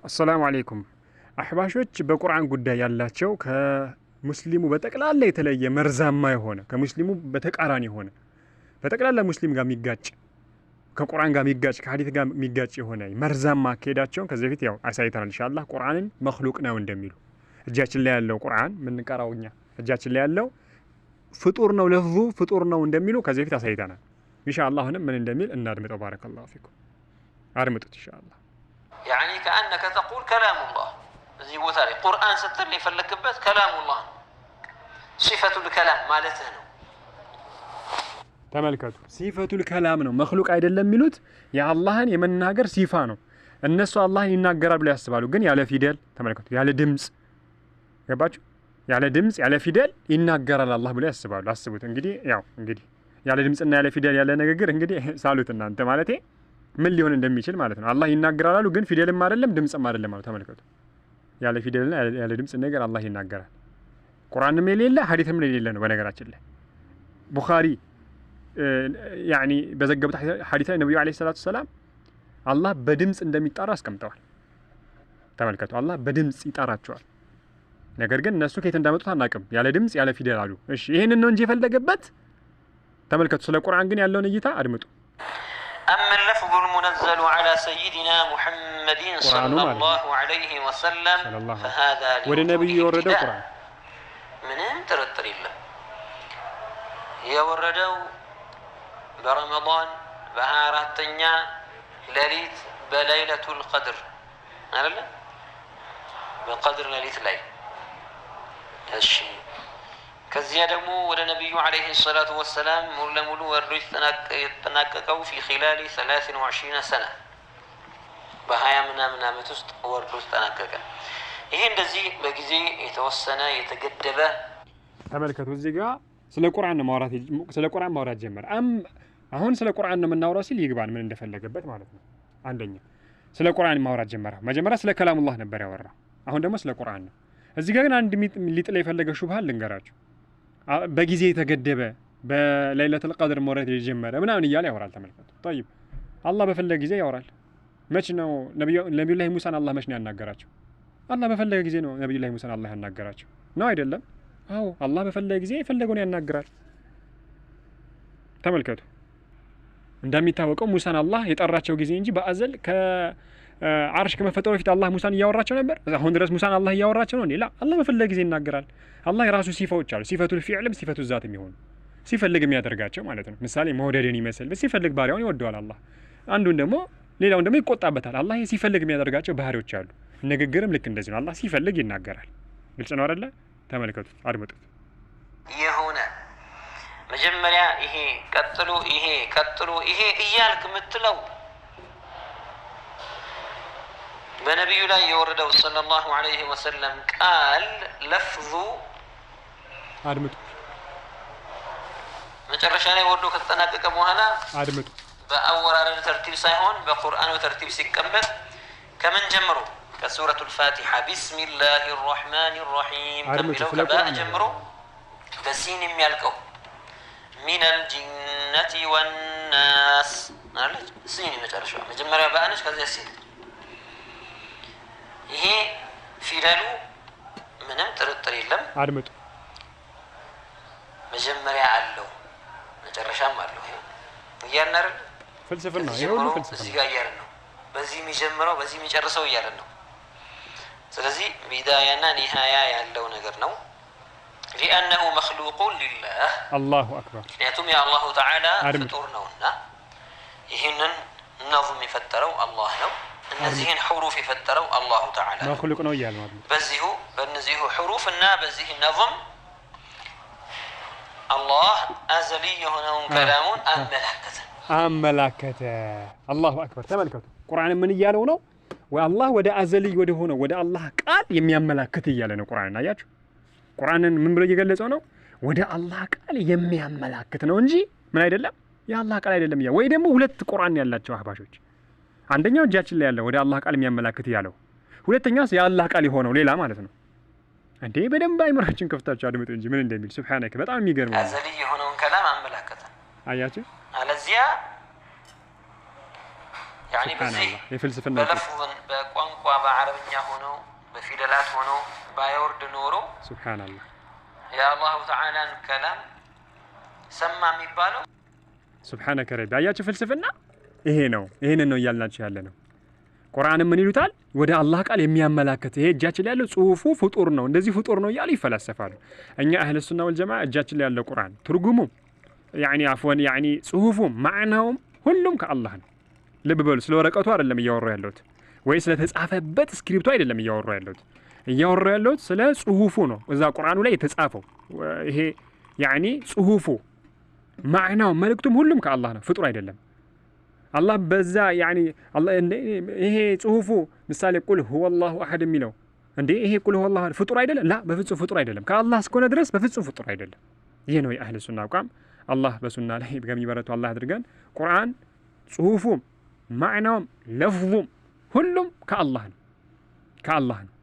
السلام عليكم أحباشوች በቁርአን ጉዳይ ያላቸው ከሙስሊሙ በጠቅላላ የተለየ መርዛማ የሆነ ከሙስሊሙ በተቃራኒ የሆነ በጠቅላላ ሙስሊም ጋር የሚጋጭ ከቁርአን ጋር የሚጋጭ ከሐዲስ ጋር የሚጋጭ የሆነ መርዛማ ከሄዳቸው ከዚህ በፊት ያው አሳይተናል ኢንሻአላህ ቁርአንን መخلوቅ ነው እንደሚሉ እጃችን ላይ ያለው ቁርአን ምን እንቀራውኛ እጃችን ላይ ያለው ፍጡር ነው ለፍዙ ፍጡር ነው እንደሚሉ ከዚህ በፊት አሳይተናል ኢንሻአላህ አሁንም ምን እንደሚል እናድምጠው ባረከላሁ ፊኩም አድምጡት ኢንሻአላህ يعني كأنك تقول كلام الله زي وتاري قرآن ستر لي فلكبت كلام الله صفة الكلام مالته ነው ተመልከቱ صفة الكلام ነው መخلوق አይደለም የሚሉት የአላህን የመናገር ሲፋ ነው እነሱ አላህን ይናገራል ብለው ያስባሉ ግን ያለ ፊደል ተመልከቱ ያለ ድምጽ ገባችሁ ያለ ድምጽ ያለ ፊደል ይናገራል አላህ ብለው ያስባሉ አስቡት እንግዲህ ያው እንግዲህ ያለ ድምጽና ያለ ፊደል ያለ ንግግር እንግዲህ ሳሉት እናንተ ማለቴ ምን ሊሆን እንደሚችል ማለት ነው አላህ ይናገራል አሉ ግን ፊደልም አይደለም ድምጽም አይደለም ማለት ተመልከቱ ያለ ፊደልና ያለ ድምጽ ነገር አላህ ይናገራል ቁርአንም የሌለ ሐዲስም የሌለ ነው በነገራችን ላይ ቡኻሪ يعني በዘገቡት ሐዲስ ነብዩ አለይሂ ሰላቱ ሰላም አላህ በድምጽ እንደሚጣራ አስቀምጠዋል ተመልከቱ አላህ በድምጽ ይጣራቸዋል ነገር ግን እነሱ ከየት እንዳመጡት አናውቅም ያለ ድምጽ ያለ ፊደል አሉ እሺ ይሄንን ነው እንጂ የፈለገበት ተመልከቱ ስለ ቁርአን ግን ያለውን እይታ አድምጡ أما اللفظ المنزل على سيدنا محمد صلى الله عليه وسلم فهذا ولنبي يورد القرآن من ترتر الله يوردوا برمضان بهاراتنيا ليلة بليلة القدر ألا بقدر ليلة الليل هالشيء كزيا دمو ولا نبي عليه الصلاة والسلام مولمولو ورد يتناققوا في خلال 23 سنة بهايا منا متوست ورد يتناققا ይሄ እንደዚህ በጊዜ የተወሰነ የተገደበ ተመልከቱ እዚህ ጋር ስለ ቁርአን ማውራት ጀመረ አሁን ስለ ቁርአን ነው የምናወራው ሲል ይግባን ምን እንደፈለገበት ማለት ነው አንደኛ ስለ ቁርአን ማውራት ጀመረ መጀመሪያ ስለ ከላሙላህ ነበር ያወራው አሁን ደግሞ ስለ ቁርአን ነው እዚህ ጋር ግን አንድ ሊጥላ የፈለገ ሹብሃ ልንገራችሁ በጊዜ የተገደበ በለይለቱል ቀድር መውረድ የጀመረ ምናምን ይያል ያወራል ተመልከቱ طيب አላህ በፈለገ ጊዜ ያወራል መች ነው ነብዩላህ ሙሳን አላህ መች ነው ያናገራቸው አላህ በፈለገ ጊዜ ነው ነብዩላህ ሙሳን አላህ ያናገራቸው ነው አይደለም አዎ አላህ በፈለገ ጊዜ የፈለገውን ያናገራል ተመልከቱ እንደሚታወቀው ሙሳን አላህ የጠራቸው ጊዜ እንጂ በአዘል ከአርሽ ከመፈጠሩ በፊት አላህ ሙሳን ያወራቸው ነበር አሁን ድረስ ሙሳን አላህ ያወራቸው ነው ሌላ አላህ በፈለገ ጊዜ ይናገራል አላህ የራሱ ሲፋዎች አሉ ሲፈቱል ፊዕልም ሲፈቱ ዛት የሚሆኑ ሲፈልግ የሚያደርጋቸው ማለት ነው ምሳሌ መውደድን ይመስል ሲፈልግ ባሪያውን ይወደዋል አላህ አንዱን ደግሞ ሌላውን ደግሞ ይቆጣበታል አላህ ሲፈልግ የሚያደርጋቸው ባህሪዎች አሉ ንግግርም ልክ እንደዚህ ነው አላህ ሲፈልግ ይናገራል ግልጽ ነው አይደለ ተመልከቱት አድምጡት የሆነ መጀመሪያ ይሄ ቀጥሎ ይሄ እያልክ ምትለው በነብዩ ላይ የወረደው ሰለላሁ ዐለይሂ ወሰለም ቃል ለፍዙ አድምጡ መጨረሻ ላይ ወርዶ ከተጠናቀቀ በኋላ አድምጡ በአወራረድ ተርቲብ ሳይሆን በቁርአኑ ተርቲብ ሲቀመጥ ከምን ጀምሮ كسورة الفاتحة بسم الله الرحمن الرحيم كملوا كباء جمرو بسين ميالكو من الجنة والناس نعرف سين مجرشوا مجمرة بانش كذا سين هي في لالو منم ترتري لم عرمت مجمرة علو مجرشام علو يالنر فلسفنا يقولوا فلسفنا زي يالنو بزي مجمرة بزي مجرسوا يالنو ስለዚህ ቢዳያና ኒሃያ ያለው ነገር ነው لانه مخلوق لله الله اكبر ምክንያቱም የአላሁ ተዓላ ፍጡር ነውና ይሄንን ነظም የፈጠረው አላህ ነው እነዚህን ሑሩፍ የፈጠረው አላሁ ተዓላ መخلوق ነው ይላል ማለት በዚሁ በእነዚሁ ሑሩፍና በዚህ ነظም አላህ አዘሊ የሆነውን ከላሙን አመላከተ አላሁ አክበር ተመልከቱ ቁርአን ምን ይያለው ነው والله ودا ازلي ودا ሆኖ ወደ አላህ ቃል የሚያመላክት ይያለ ነው ቁርአን አያችሁ ቁርአንን ምን ብሎ እየገለጸው ነው ወደ አላህ ቃል የሚያመላክት ነው እንጂ ምን አይደለም የአላህ ቃል አይደለም ያ ወይ ደግሞ ሁለት ቁርአን ያላቸው አህባሾች አንደኛው እጃችን ላይ ያለው ወደ አላህ ቃል የሚያመላክት ያለው ሁለተኛውስ የአላህ ቃል የሆነው ሌላ ማለት ነው እንዴ በደንብ አይምራችን ከፍታችሁ አድምጡ እንጂ ምን እንደሚል ሱብሃንአላህ በጣም የሚገርም ነው አዘሊ የሆነውን ከላም አመላከተ አያችሁ አለዚያ يعني بزيه بلفظ بقوانقوا بعربኛ ሆነው በፊደላት ሆነው ባይወርድ ኖሮ سبحان الله يا الله تعالى كلام ሰማ የሚባለው سبحانك ربي አያችሁ ፍልስፍና ይሄ ነው ይሄን ነው ያልናችሁ ያለ ነው ቁርአን ምን ይሉታል ወደ አላህ ቃል የሚያመላክት ይሄ እጃችን ላይ ያለው ጽሁፉ ፍጡር ነው እንደዚህ ፍጡር ነው ያሉ ይፈላሰፋሉ እኛ አህለ ሱና ወልጀማ እጃችን ላይ ያለው ቁርአን ትርጉሙ يعني عفوا يعني ጽሁፉ ማዕናውም ሁሉም ከአላህ ነው ልብ በሉ ስለ ወረቀቱ አይደለም እያወራው ያለሁት ወይ ስለ ተጻፈበት ስክሪፕቱ አይደለም እያወራው ያለሁት ስለ ጽሁፉ ነው እዛ ቁርአኑ ላይ የተጻፈው ይሄ يعني ጽሁፉ ማዕናው መልእክቱም ሁሉም ከአላህ ነው ፍጡር አይደለም الله بزا يعني الله ይሄ ጽሁፉ ምሳሌ ቁል هو الله احد የሚለው እንዴ ይሄ ቁል هو الله ፍጡር አይደለም لا በፍጹም ፍጡር አይደለም ከአላህ እስከሆነ ድረስ በፍጹም ፍጡር አይደለም ይሄ ነው የአህለ ሱና አቋም الله በሱና ላይ በሚበረቱ አላህ አድርገን ቁርአን ጽሁፉም ማዕናውም ለፍዙም ሁሉም ከአላህ ነው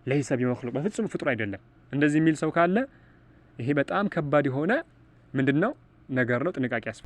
ليس بمخلوق በፍጹም ፍጡር አይደለም እንደዚህ የሚል ሰው ካለ ይሄ በጣም ከባድ የሆነ ምንድነው ነገር ነው ጥንቃቄ